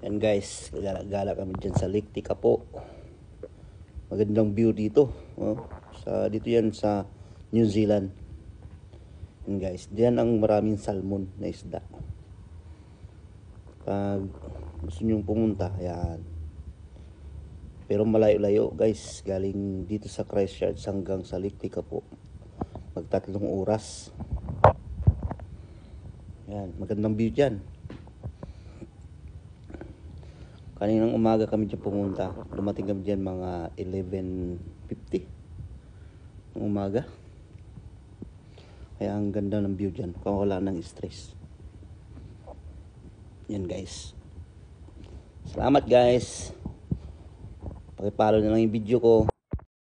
Yan guys, gala kami dyan sa Lake Tekapo. Magandang view dito. Dito yan sa New Zealand. Yan guys, diyan ang maraming salmon na isda. Pag gusto nyong pumunta, yan. Pero malayo-layo guys, galing dito sa Christchurch hanggang sa Lake Tekapo. Magtatlong oras. Yan, magandang view dyan. Kaninang umaga kami dyan pumunta. Dumating kami dyan mga 11:50 ng umaga. Kaya ang ganda ng view dyan. Kung wala ng stress. Yan guys. Salamat guys. Pakipalo na lang yung video ko.